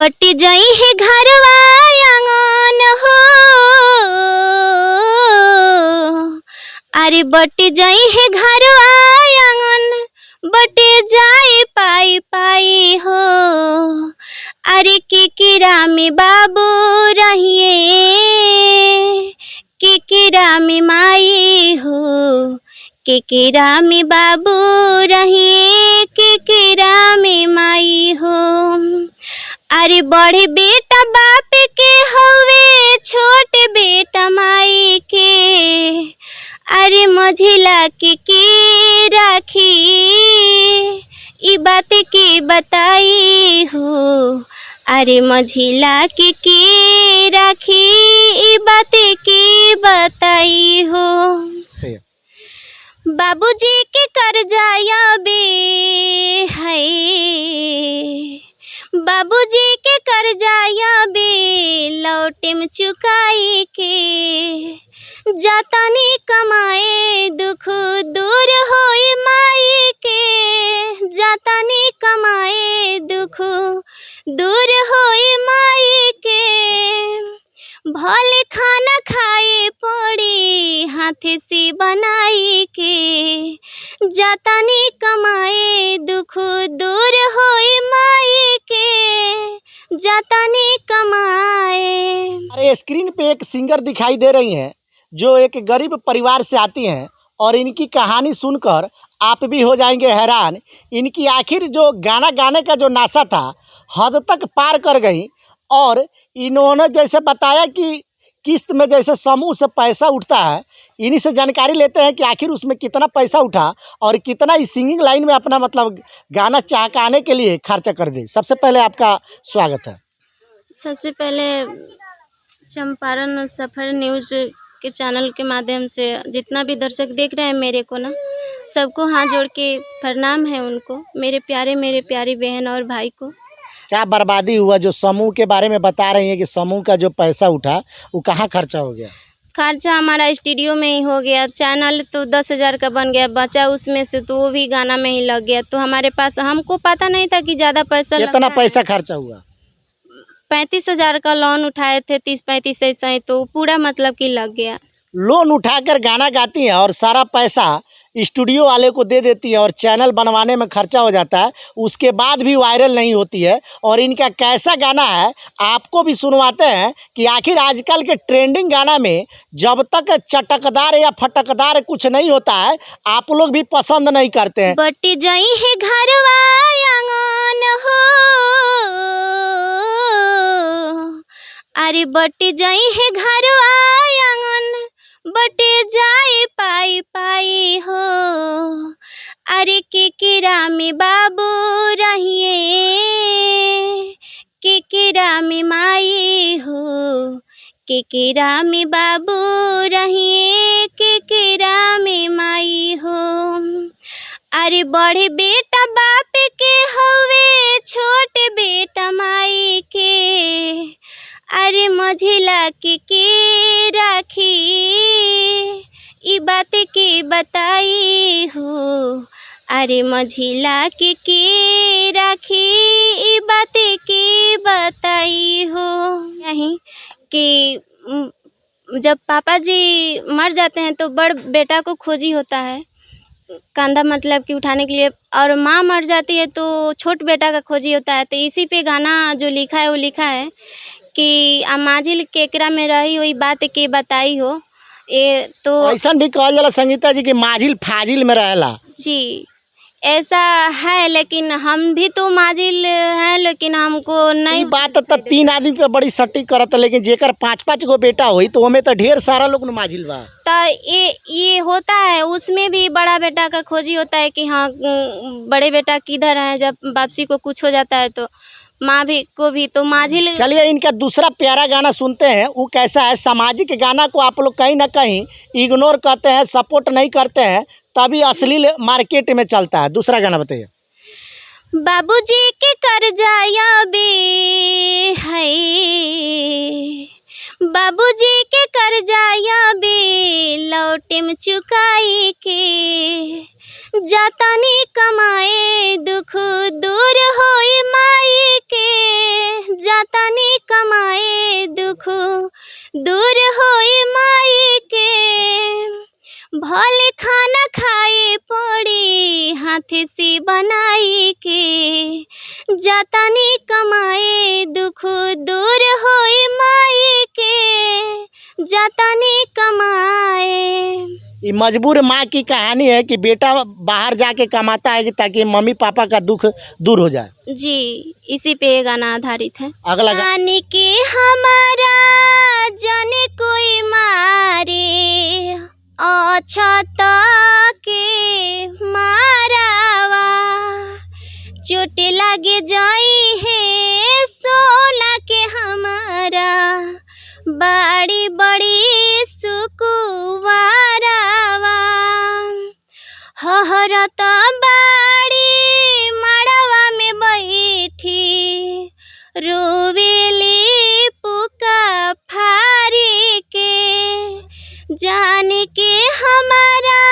बटी जाई है घरवा आंगन हो, अरे बटी जाई है घरवा आंगन, बटे जाई पाई पाई हो। अरे किकिरा में बाबू रहिए, किकिरा में माई हो, किकिरा में बाबू रहिए, किकिरा में माई हो। अरे बड़े बेटा बाप के हवे, छोटे बेटा माई के, अरे मझिला की राखी ई बात की बताई हो। अरे मझिला की राखी ई बात की बताई हो। बाबूजी के कर्जा बे है, बाबूजी के कर्जा बे लौटेम चुकाई के, जातानी कमाए दुख दूर होई माई के, जातानी कमाए दुख दूर होई माई के। भले खाना खाए पड़ी हाथ से बनाई के, जातानी कमाए दुख दूर होई माई के, जातानी कमाए। अरे स्क्रीन पे एक सिंगर दिखाई दे रही हैं जो एक गरीब परिवार से आती हैं और इनकी कहानी सुनकर आप भी हो जाएंगे हैरान। इनकी आखिर जो गाना गाने का जो नाशा था हद तक पार कर गई और इन्होंने जैसे बताया कि किस्त में जैसे समूह से पैसा उठता है, इन्हीं से जानकारी लेते हैं कि आखिर उसमें कितना पैसा उठा और कितना इस सिंगिंग लाइन में अपना मतलब गाना चहकाने के लिए खर्चा कर दे। सबसे पहले आपका स्वागत है। सबसे पहले चंपारण सफ़र न्यूज़ के चैनल के माध्यम से जितना भी दर्शक देख रहे हैं मेरे को ना, सबको हाथ जोड़ के प्रणाम है उनको, मेरे प्यारी बहन और भाई को। क्या बर्बादी हुआ जो समूह के बारे में बता रही हैं कि समूह का जो पैसा उठा वो कहाँ खर्चा हो गया? खर्चा हमारा स्टूडियो में ही हो गया। चैनल तो 10,000 का बन गया, बचा उसमें से तो वो भी गाना में ही लग गया। तो हमारे पास, हमको पता नहीं था कि ज़्यादा पैसा कितना पैसा खर्चा हुआ? 35,000 का लोन उठाए थे, 30-35 ऐसा ही, तो पूरा मतलब कि लग गया। लोन उठाकर गाना गाती हैं और सारा पैसा स्टूडियो वाले को दे देती है और चैनल बनवाने में खर्चा हो जाता है, उसके बाद भी वायरल नहीं होती है। और इनका कैसा गाना है आपको भी सुनवाते हैं कि आखिर आजकल के ट्रेंडिंग गाना में जब तक चटकदार या फटकदार कुछ नहीं होता है आप लोग भी पसंद नहीं करते हैं। बटी जाई है घरवा आंगन हो, अरे बटी जाई है घरवा आंगन, बटे जाए पाई पाई हो। अरे किकिरा में बाबू रहिए, किकिरा में माई हो, किकिरा में बाबू रहिए, किकिरा में माई हो। अरे बड़े बेटा बाप के हवे, छोटे बेटा माई के, अरे मझिला की राखी ई बात की बताई हो। अरे मझिला की राखी ई बात की बताई हो। यही कि जब पापा जी मर जाते हैं तो बड़ बेटा को खोजी होता है कंधा मतलब कि उठाने के लिए, और माँ मर जाती है तो छोट बेटा का खोजी होता है। तो इसी पे गाना जो लिखा है वो लिखा है कि माझिल केकरा में रही हुई बात के बताई हो। ये तो ऐसा भी कहल जाला संगीता जी कि माझिल फाजिल में रहेला जी, ऐसा है, लेकिन हम भी तो माझिल हैं, लेकिन हमको नहीं बात तो 3 आदमी पे बड़ी सटीक करत, लेकिन जेकर 5-5 गो बेटा हुई तो हमें तो ढेर सारा लोग माझिल बा। तो ये होता है, उसमें भी बड़ा बेटा का खोजी होता है कि हाँ बड़े बेटा किधर है, जब वापसी को कुछ हो जाता है तो माँ भी को भी तो माझिल। चलिए इनका दूसरा प्यारा गाना सुनते हैं। वो कैसा है? सामाजिक गाना को आप लोग कहीं ना कहीं इग्नोर करते हैं, सपोर्ट नहीं करते हैं, तभी अश्लील मार्केट में चलता है। दूसरा गाना बताइए। बाबूजी के कर्जा बे है, बाबूजी के कर्जा बे लौटेम चुकाई के, जातानी कमाए दुख दूर होई माई के, दूर होई माई के भले खाना खाए पड़ी हाथ से बनाई के जातानी कमाए दुख दूर होई माई के जातानी कमाए। ये मजबूर माँ की कहानी है कि बेटा बाहर जाके कमाता है कि ताकि मम्मी पापा का दुख दूर हो जाए। जी, इसी पे ये गाना आधारित है। अगला जाने के हमारा जाने कोई मारे अछता के मारावा चोट लागे जाई है सोना के हमारा बड़ी बड़ी सुकुवारावा हहरता बाड़ी मड़वा में बैठी रोवेली पुका फारी के जाने के हमारा